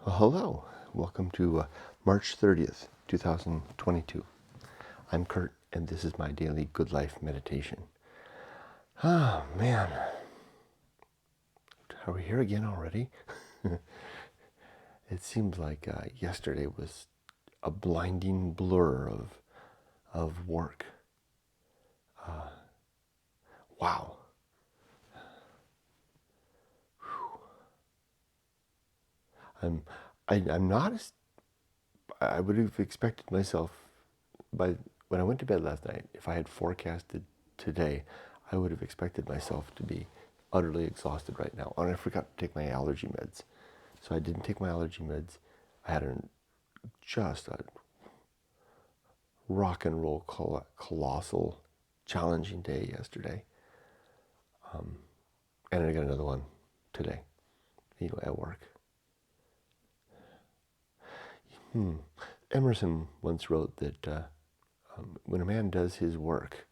Well, hello. Welcome to March 30th, 2022. I'm Kurt, and this is my daily good life meditation. Oh, man. Are we here again already? It seems like yesterday was a blinding blur of work. Wow. I'm I'm not as I would have expected myself by when I went to bed last night. If I had forecasted today, I would have expected myself to be utterly exhausted right now. And I forgot to take my allergy meds, so I didn't take my allergy meds. I had just a rock and roll colossal challenging day yesterday, and I got another one today. At work. Emerson once wrote that when a man does his work,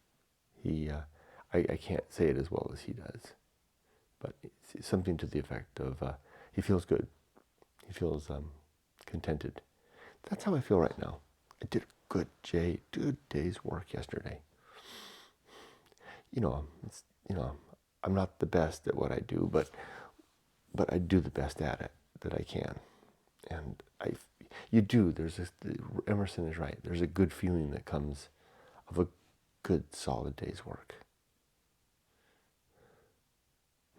I can't say it as well as he does, but it's something to the effect of he feels good. He feels contented. That's how I feel right now. I did a good day's work yesterday. It's, I'm not the best at what I do, but I do the best at it that I can. And there's this, Emerson is right. There's a good feeling that comes of a good, solid day's work.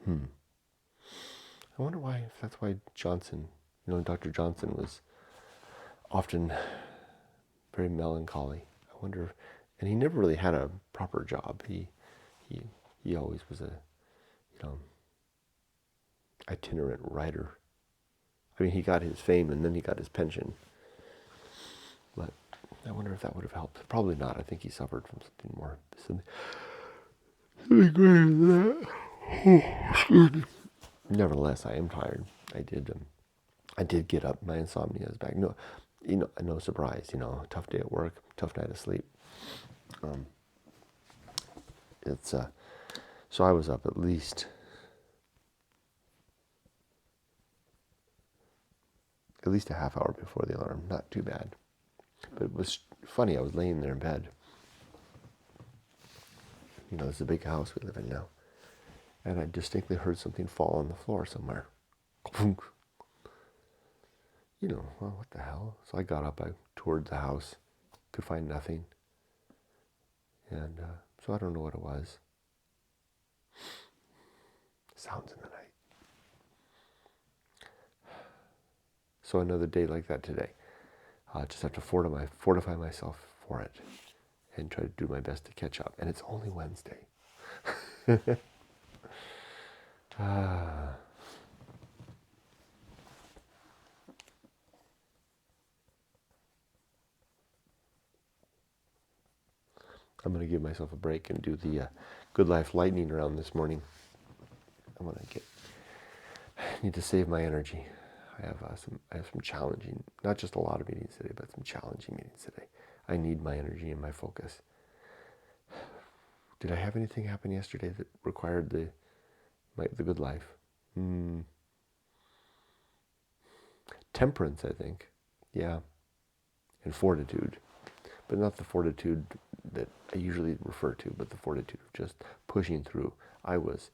I wonder if that's why Johnson, Dr. Johnson was often very melancholy. I wonder, and he never really had a proper job. He always was a, itinerant writer. I mean, he got his fame and then he got his pension. But I wonder if that would have helped. Probably not. I think he suffered from something greater than that. Oh, excuse me. Nevertheless, I am tired. I did get up. My insomnia is back. No surprise. Tough day at work, tough night of sleep. So I was up at least a half hour before the alarm. Not too bad. But it was funny. I was laying there in bed. It's a big house we live in now. And I distinctly heard something fall on the floor somewhere. Well, what the hell? So I got up, I toured the house, could find nothing. And so I don't know what it was. Sounds in the night. So another day like that today. I just have to fortify myself for it and try to do my best to catch up. And it's only Wednesday. I'm going to give myself a break and do the Good Life lightning round this morning. I need to save my energy. I have some challenging, not just a lot of meetings today, but some challenging meetings today. I need my energy and my focus. Did I have anything happen yesterday that required the Good Life? Temperance, I think. Yeah. And fortitude. But not the fortitude that I usually refer to, but the fortitude of just pushing through. It was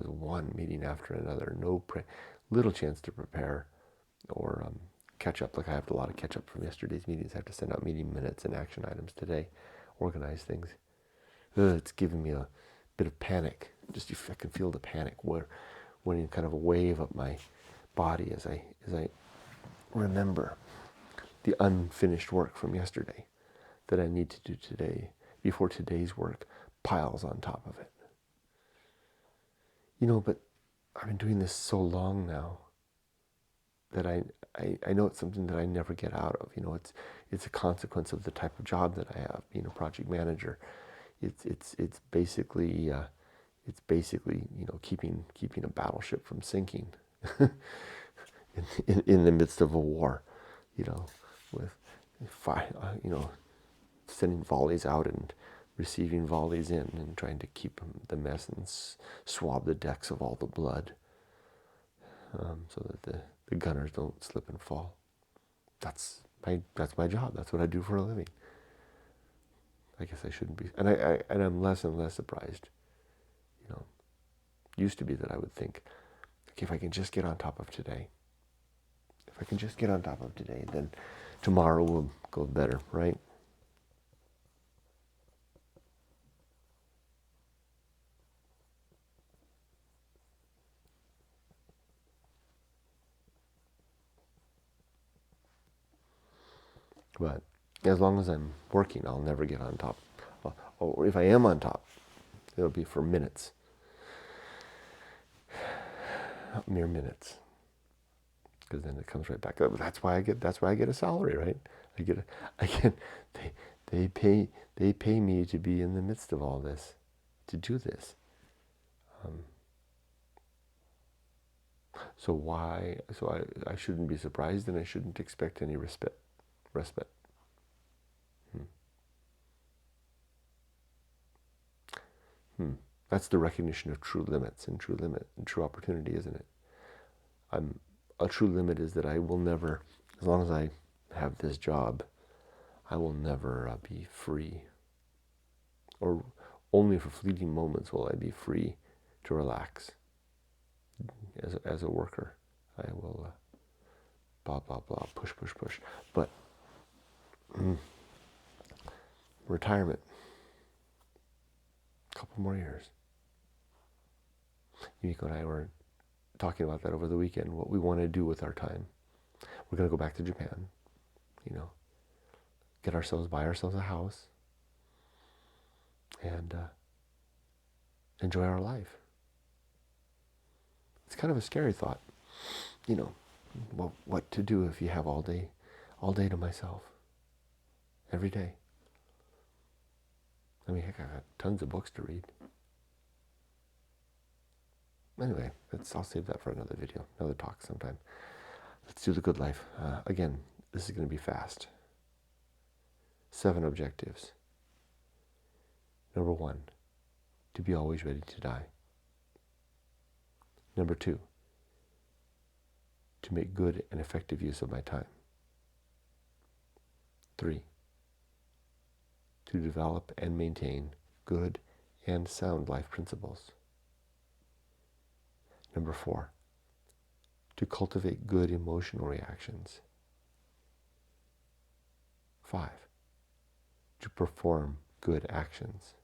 one meeting after another. Little chance to prepare or catch up. Like I have a lot of catch up from yesterday's meetings. I have to send out meeting minutes and action items today, organize things. It's giving me a bit of panic. I can feel the panic when kind of a wave up my body as I remember the unfinished work from yesterday that I need to do today before today's work piles on top of it. But I've been doing this so long now that I know it's something that I never get out of. It's a consequence of the type of job that I have, being a project manager. It's basically keeping a battleship from sinking in the midst of a war, with fire, sending volleys out and receiving volleys in and trying to keep the mess and swab the decks of all the blood. so that the gunners don't slip and fall. That's my job. That's what I do for a living. I guess I shouldn't be, and I'm less and less surprised. Used to be that I would think, okay, if I can just get on top of today, then tomorrow will go better, right? But as long as I'm working, I'll never get on top. Or if I am on top, it'll be for minutes, mere minutes, because then it comes right back up. That's why I get a salary, right? I get. They pay me to be in the midst of all this, to do this. So why? So I shouldn't be surprised, and I shouldn't expect any respite. That's the recognition of true limits and true opportunity, isn't it? A true limit is that I will never, as long as I have this job, I will never be free. Or only for fleeting moments will I be free to relax. As a worker, I will blah blah blah, push. But retirement, a couple more years. Yumiko and I were talking about that over the weekend, what we want to do with our time. We're going to go back to Japan, buy ourselves a house, and enjoy our life. It's kind of a scary thought, what to do if you have all day to myself, every day. I mean, heck, I got tons of books to read. Anyway, I'll save that for another video, another talk sometime. Let's do the good life. Again, this is going to be fast. 7 objectives. Number 1, to be always ready to die. Number 2, to make good and effective use of my time. 3, to develop and maintain good and sound life principles. Number 4, to cultivate good emotional reactions. 5, to perform good actions.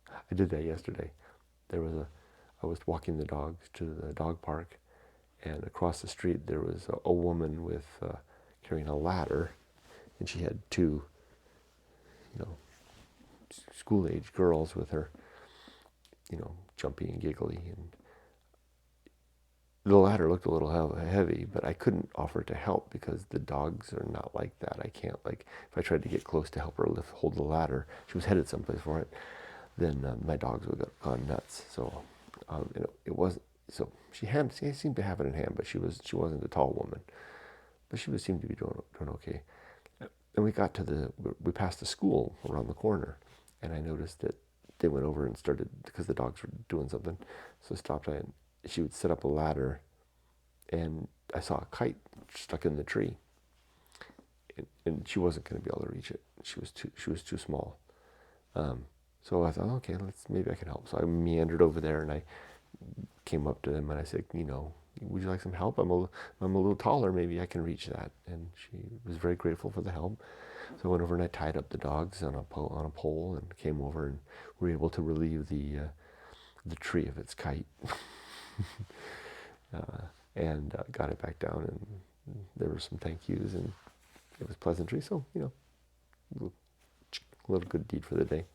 I did that yesterday. I was walking the dogs to the dog park, and across the street there was a woman with carrying a ladder, and she had 2, school-age girls with her, jumpy and giggly, and the ladder looked a little heavy, but I couldn't offer to help because the dogs are not like that. I can't, if I tried to get close to help her hold the ladder, she was headed someplace for it, then my dogs would have gone nuts. So, it wasn't, so she seemed to have it in hand, but she wasn't a tall woman, but she seemed to be doing okay. And we passed the school around the corner, and I noticed that they went over and started, because the dogs were doing something, so I stopped, and she would set up a ladder, and I saw a kite stuck in the tree, and she wasn't going to be able to reach it. She was too small. So I thought, okay, maybe I can help. So I meandered over there, and I came up to them, and I said, would you like some help? I'm a little taller, maybe I can reach that. And she was very grateful for the help. So I went over and I tied up the dogs on a pole, and came over, and were able to relieve the tree of its kite. And got it back down, and there were some thank yous, and it was pleasantry. So, a little good deed for the day.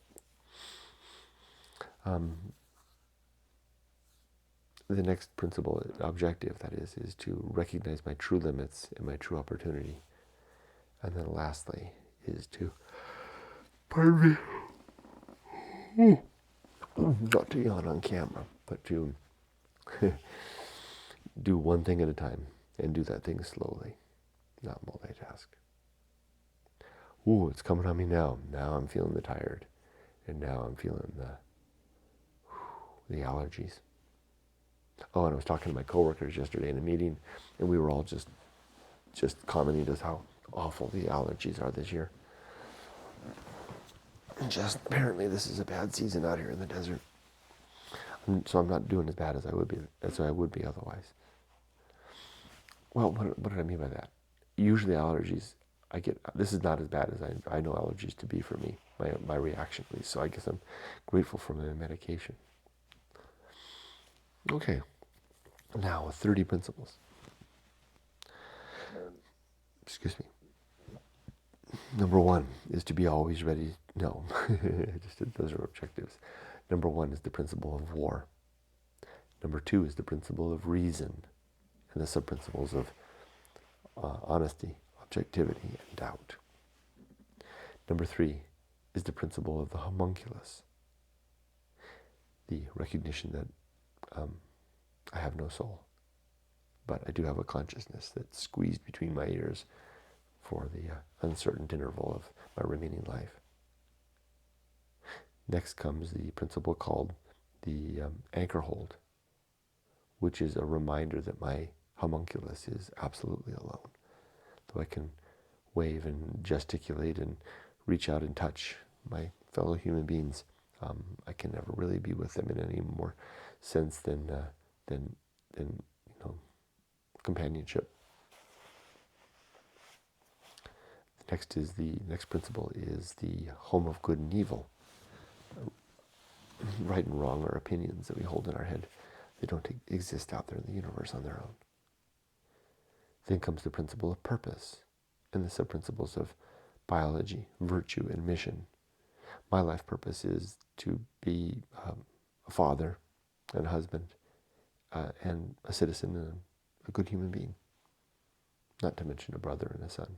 The next principle, objective, that is to recognize my true limits and my true opportunity. And then lastly is to, pardon me, not to yawn on camera, but to do one thing at a time, and do that thing slowly, not multitask. Ooh, it's coming on me now. Now I'm feeling the tired, and now I'm feeling the allergies. Oh, and I was talking to my coworkers yesterday in a meeting, and we were all just commenting just how awful the allergies are this year. And just apparently this is a bad season out here in the desert. So I'm not doing as bad as I would be otherwise. Well, what did I mean by that? Usually allergies, this is not as bad as I know allergies to be for me, my reaction at least. So I guess I'm grateful for my medication. Okay, now 30 principles. Excuse me. Number 1 is to be always ready. No, those are objectives. Number 1 is the principle of war. Number 2 is the principle of reason, and the sub-principles of honesty, objectivity, and doubt. Number 3 is the principle of the homunculus, the recognition that I have no soul, but I do have a consciousness that's squeezed between my ears for the uncertain interval of my remaining life. Next comes the principle called the Anchorhold, which is a reminder that my homunculus is absolutely alone. Though I can wave and gesticulate and reach out and touch my fellow human beings, I can never really be with them in any more sense than companionship. The next principle is the home of good and evil. Right and wrong are opinions that we hold in our head. They don't exist out there in the universe on their own. Then comes the principle of purpose and the sub-principles of biology, virtue, and mission. My life purpose is to be a father and a husband and a citizen and a good human being, not to mention a brother and a son.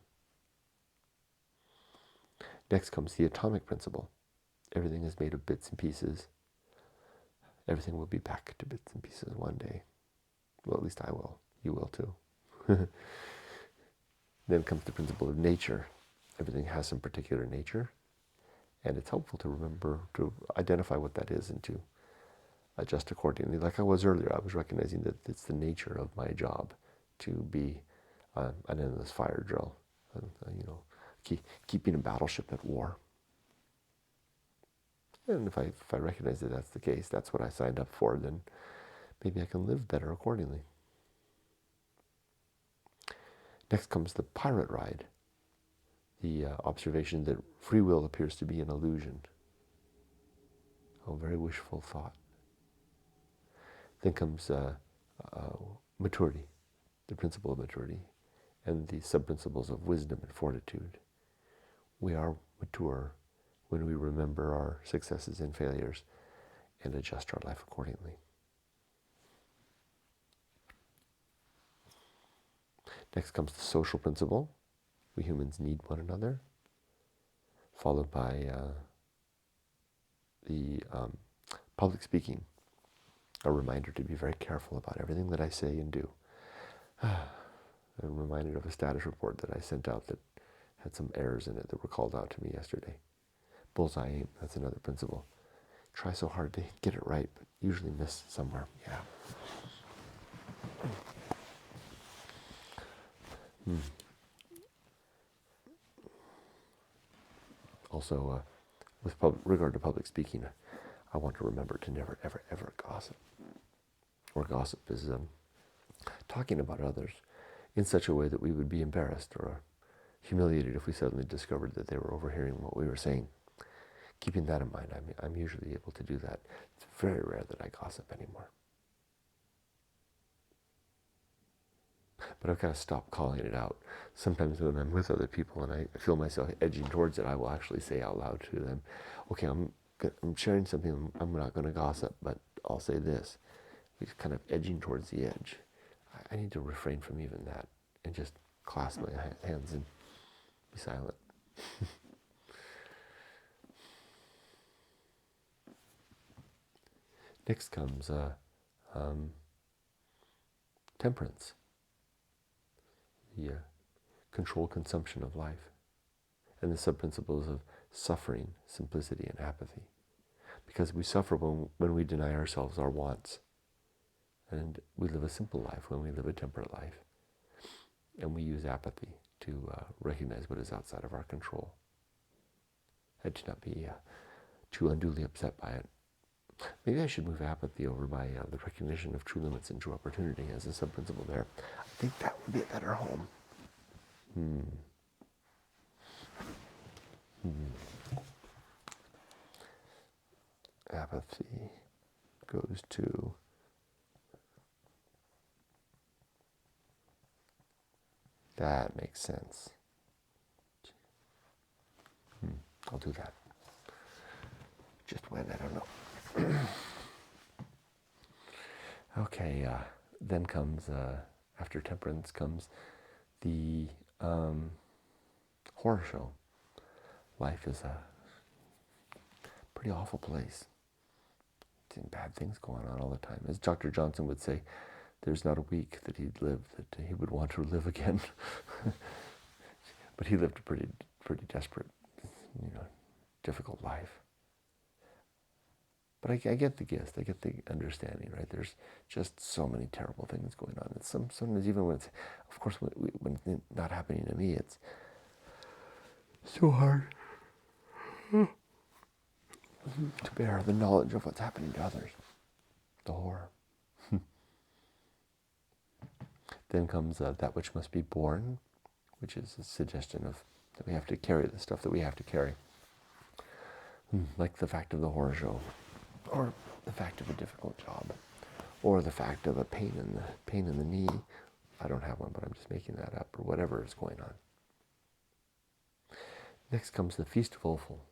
Next comes the atomic principle. Everything is made of bits and pieces. Everything will be back to bits and pieces one day. Well, at least I will. You will too. Then comes the principle of nature. Everything has some particular nature, and it's helpful to remember to identify what that is and to adjust accordingly. Like I was earlier, I was recognizing that it's the nature of my job to be an endless fire drill, keeping a battleship at war. And if I recognize that that's the case, that's what I signed up for, then maybe I can live better accordingly. Next comes the pirate ride, the observation that free will appears to be an illusion. Oh, very wishful thought. Then comes maturity, the principle of maturity, and the sub-principles of wisdom and fortitude. We are mature when we remember our successes and failures and adjust our life accordingly. Next comes the social principle. We humans need one another, followed by the public speaking, a reminder to be very careful about everything that I say and do. I'm reminded of a status report that I sent out that had some errors in it that were called out to me yesterday. Bullseye aim, that's another principle. Try so hard to get it right, but usually miss somewhere. Yeah. Also, with regard to public speaking, I want to remember to never, ever, ever gossip. Or gossip is talking about others in such a way that we would be embarrassed or humiliated if we suddenly discovered that they were overhearing what we were saying. Keeping that in mind, I'm usually able to do that. It's very rare that I gossip anymore. But I've got to stop calling it out. Sometimes when I'm with other people and I feel myself edging towards it, I will actually say out loud to them, okay, I'm sharing something, I'm not going to gossip, but I'll say this. It's kind of edging towards the edge. I need to refrain from even that and just clasp my hands and be silent. Next comes temperance, the controlled consumption of life, and the sub-principles of suffering, simplicity, and apathy. Because we suffer when we deny ourselves our wants And we live a simple life when we live a temperate life. And we use apathy to recognize what is outside of our control. And to not be too unduly upset by it. Maybe I should move apathy over by the recognition of true limits and true opportunity as a sub-principle there. I think that would be a better home. Apathy goes to that makes sense. I'll do that. Just when, I don't know. Okay, then comes, after Temperance comes the horror show. Life is a pretty awful place. Bad things going on all the time. As Dr. Johnson would say, there's not a week that he'd live that he would want to live again. But he lived a pretty desperate, difficult life. But I get the gist. I get the understanding, right? There's just so many terrible things going on. And sometimes even when it's, of course, when it's not happening to me, it's so hard to bear the knowledge of what's happening to others. The horror. Then comes that which must be borne, which is a suggestion of that we have to carry the stuff that we have to carry. Like the fact of the horror show, or the fact of a difficult job, or the fact of a pain in the knee. I don't have one, but I'm just making that up, or whatever is going on. Next comes the Feast of Offal,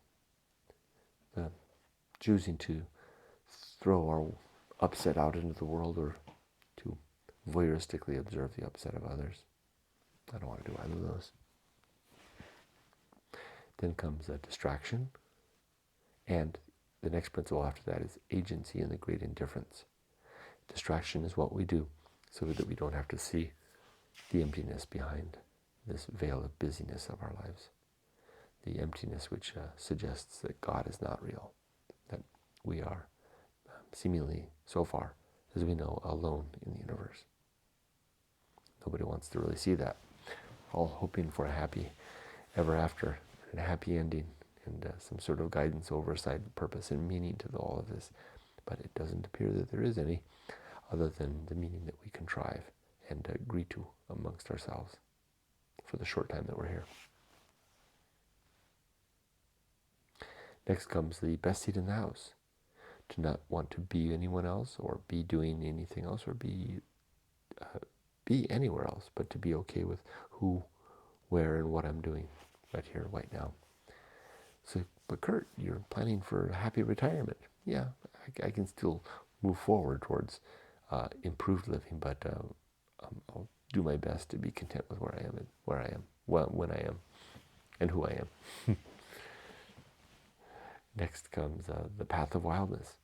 the choosing to throw our upset out into the world, or to voyeuristically observe the upset of others. I don't want to do either of those. Then comes a distraction, and the next principle after that is agency and the great indifference. Distraction is what we do so that we don't have to see the emptiness behind this veil of busyness of our lives. The emptiness which suggests that God is not real, that we are seemingly, so far as we know, alone in the universe. Nobody wants to really see that. All hoping for a happy ever after, and a happy ending, and some sort of guidance, oversight, purpose, and meaning to all of this. But it doesn't appear that there is any, other than the meaning that we contrive and agree to amongst ourselves for the short time that we're here. Next comes the best seat in the house. To not want to be anyone else, or be doing anything else, or be anywhere else, but to be okay with who, where, and what I'm doing right here, right now. So, but Kurt, you're planning for a happy retirement. Yeah, I can still move forward towards improved living, but I'll do my best to be content with where I am and when I am, and who I am. Next comes the Path of Wildness.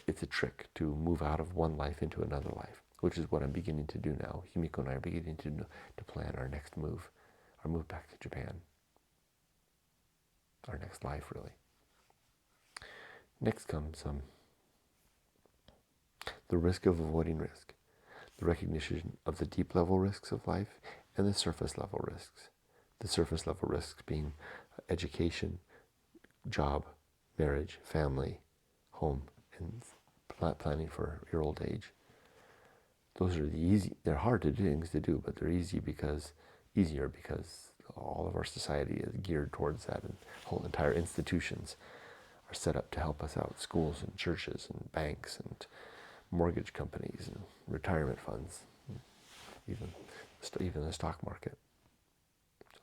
It's a trick to move out of one life into another life, which is what I'm beginning to do now. Himiko and I are beginning to plan our next move, our move back to Japan. Our next life, really. Next comes the risk of avoiding risk, the recognition of the deep level risks of life and the surface level risks. The surface level risks being education, job, marriage, family, home, and planning for your old age. Those are they're hard things to do, but they're easier because all of our society is geared towards that, and whole entire institutions are set up to help us out. Schools and churches and banks and mortgage companies and retirement funds, and even the stock market. So,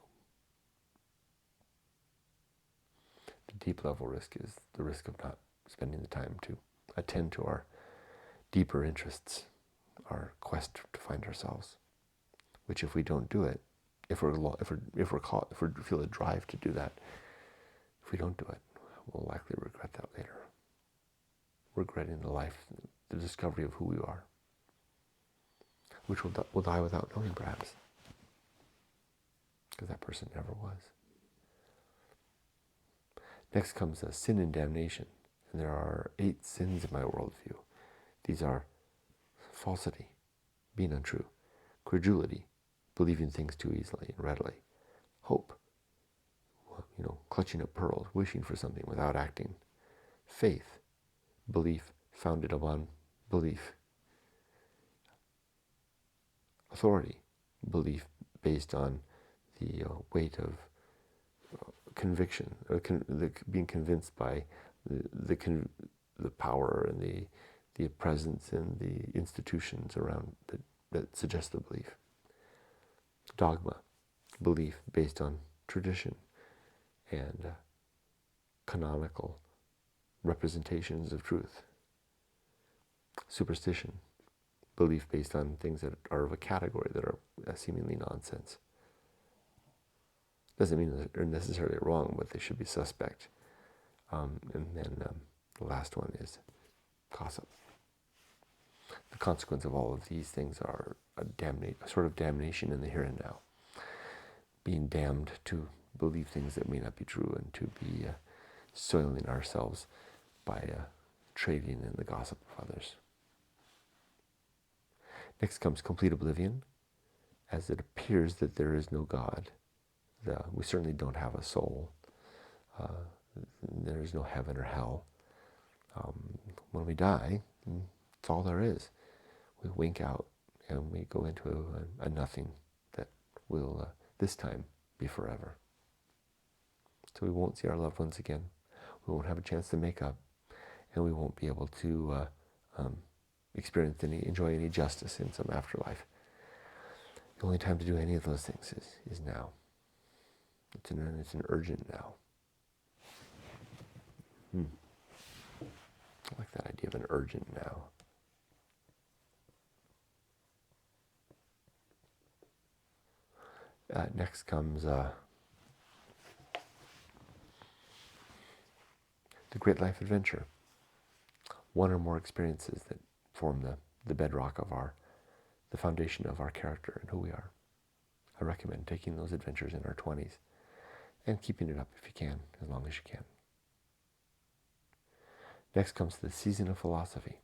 the deep level risk is the risk of not spending the time to attend to our deeper interests, our quest to find ourselves. Which, if we don't do it, if we feel a drive to do that, if we don't do it, we'll likely regret that later. Regretting the discovery of who we are, which will die without knowing, perhaps, because that person never was. Next comes sin and damnation, and there are 8 sins in my worldview. These are falsity, being untrue. Credulity, believing things too easily and readily. Hope, clutching at pearls, wishing for something without acting. Faith, belief founded upon belief. Authority, belief based on the weight of conviction, or being convinced by the power and the presence and the institutions around that suggest the belief. Dogma, belief based on tradition and canonical representations of truth. Superstition, belief based on things that are of a category that are seemingly nonsense. Doesn't mean that they're necessarily wrong, but they should be suspect. And then the last one is gossip. The consequence of all of these things are a sort of damnation in the here and now. Being damned to believe things that may not be true and to be soiling ourselves by trading in the gossip of others. Next comes complete oblivion, as it appears that there is no God. We certainly don't have a soul. There is no heaven or hell. When we die, that's all there is. We wink out and we go into a nothing that will this time be forever. So we won't see our loved ones again. We won't have a chance to make up, and we won't be able to enjoy any justice in some afterlife. The only time to do any of those things is now. It's an urgent now. I like that idea of an urgent now. Next comes the great life adventure. One or more experiences that form the bedrock of the foundation of our character and who we are. I recommend taking those adventures in our 20s and keeping it up if you can, as long as you can. Next comes the season of philosophy,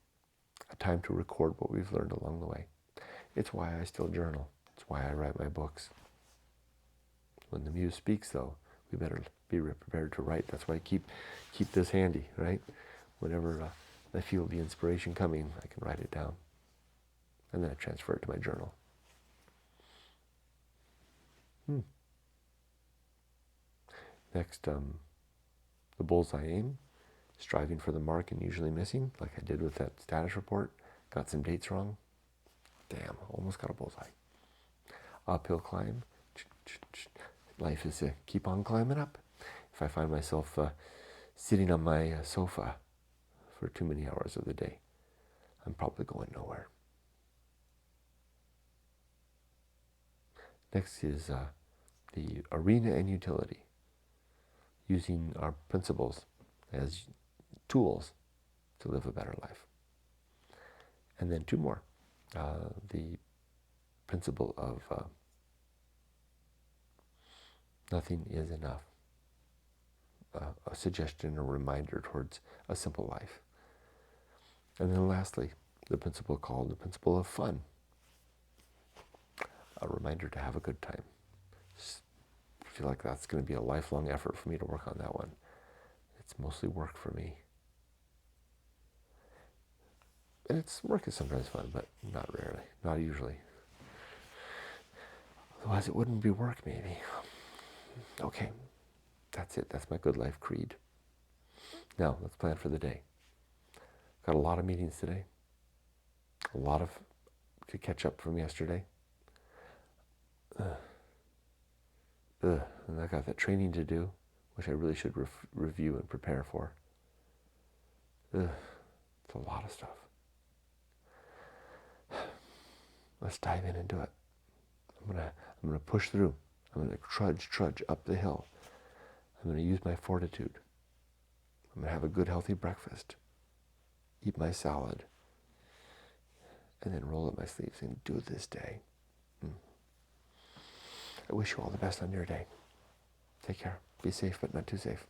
a time to record what we've learned along the way. It's why I still journal. It's why I write my books. When the muse speaks, though, we better be prepared to write. That's why I keep this handy, right? Whenever I feel the inspiration coming, I can write it down. And then I transfer it to my journal. Next, the bullseye aim, striving for the mark and usually missing, like I did with that status report. Got some dates wrong. Damn, almost got a bullseye. Uphill climb. Life is to keep on climbing up. If I find myself sitting on my sofa for too many hours of the day, I'm probably going nowhere. Next is the arena and utility, using our principles as tools to live a better life. And then two more. The principle of nothing is enough. A suggestion, a reminder towards a simple life. And then lastly, the principle called the principle of fun. A reminder to have a good time. I feel like that's going to be a lifelong effort for me to work on that one. It's mostly work for me. And work is sometimes fun, but not rarely, not usually. Otherwise it wouldn't be work, maybe. Okay, that's it. That's my good life creed. Now, let's plan for the day. Got a lot of meetings today. A lot to catch up from yesterday. And I got that training to do, which I really should review and prepare for. It's a lot of stuff. Let's dive in and do it. I'm gonna push through. I'm gonna trudge up the hill. I'm gonna use my fortitude. I'm gonna have a good, healthy breakfast. Eat my salad. And then roll up my sleeves and do it this day. I wish you all the best on your day. Take care. Be safe, but not too safe.